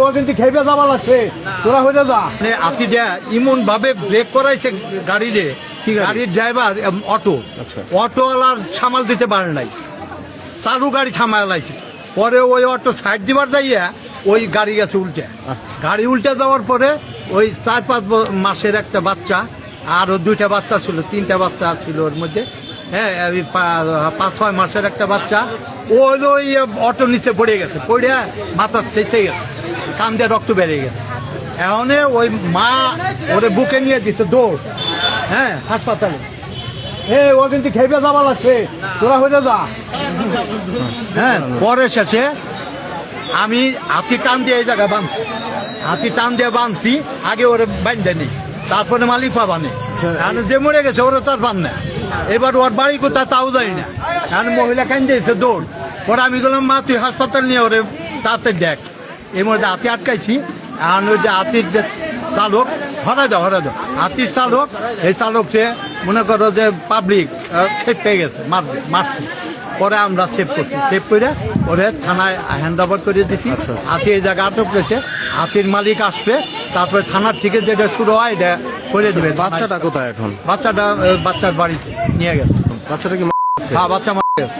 ও কিন্তু খেপে যাওয়া লাগছে, তোরা হয়ে যা। আতি দেয়া ইমন ভাবে ব্রেক করাইছে গাড়িতে, গাড়ির ড্রাইভার অটো, অটোওয়ালার সামাল দিতে পারে নাই, চালু গাড়ি সামাল লাইছে। পরে ওই অটো সাইড দিবার যাইয়া ওই গাড়ি গেছে উল্টে। গাড়ি উল্টে যাওয়ার পরে ওই 4-5 মাসের একটা বাচ্চা, আরও 2টা বাচ্চা ছিল, 3টা বাচ্চা ছিল ওর মধ্যে, হ্যাঁ 5-6 মাসের একটা বাচ্চা, ওই অটো নিচে পড়ে গেছে, পড়ে মাথা চেঁচে গেছে, কান দিয়ে রক্ত বেরিয়ে গেছে। এখন ওই মা ওরে বুকে নিয়ে দিচ্ছে দৌড়, হ্যাঁ হাসপাতালে। ও কিন্তু খেপে যাওয়া লাগছে, তোরা হয়ে যা। হ্যাঁ পরে শেষে আমি হাতি টান দিয়ে এই জায়গায় বাঁধছি, হাতি টান দিয়ে বাঁধছি, আগে ওরে বাঁধে নি, তারপরে মালিক পাবানে। যে মরে গেছে ওরা তো আর পান না, এবার ওর বাড়ি কোথায় তাও যাই না। এখন মহিলা কান দিয়েছে দৌড়, পরে আমি বললাম মা তুই হাসপাতাল নিয়ে ওরে তাড়াতাড়ি দেখ। এই মধ্যে হাতি আটকাইছি। এখন ওই যে হাতির যে চালক, হরা যাও হাতির চালক, এই চালক সে মনে করো যে পাবলিক খেপে গেছে, মারছি। পরে আমরা সেভ করছি, সেভ করে ওরে থানায় হ্যান্ড ওভার করে দিচ্ছি। হাতি এই জায়গায় আটক রয়েছে, হাতির মালিক আসবে, তারপরে থানার থেকে যেটা শুরু হয় এটা করে দেবে। বাচ্চাটা কোথায় এখন? বাচ্চার বাড়িতে নিয়ে গেছে। বাচ্চাটা কি? হ্যাঁ বাচ্চা মারা গেছে।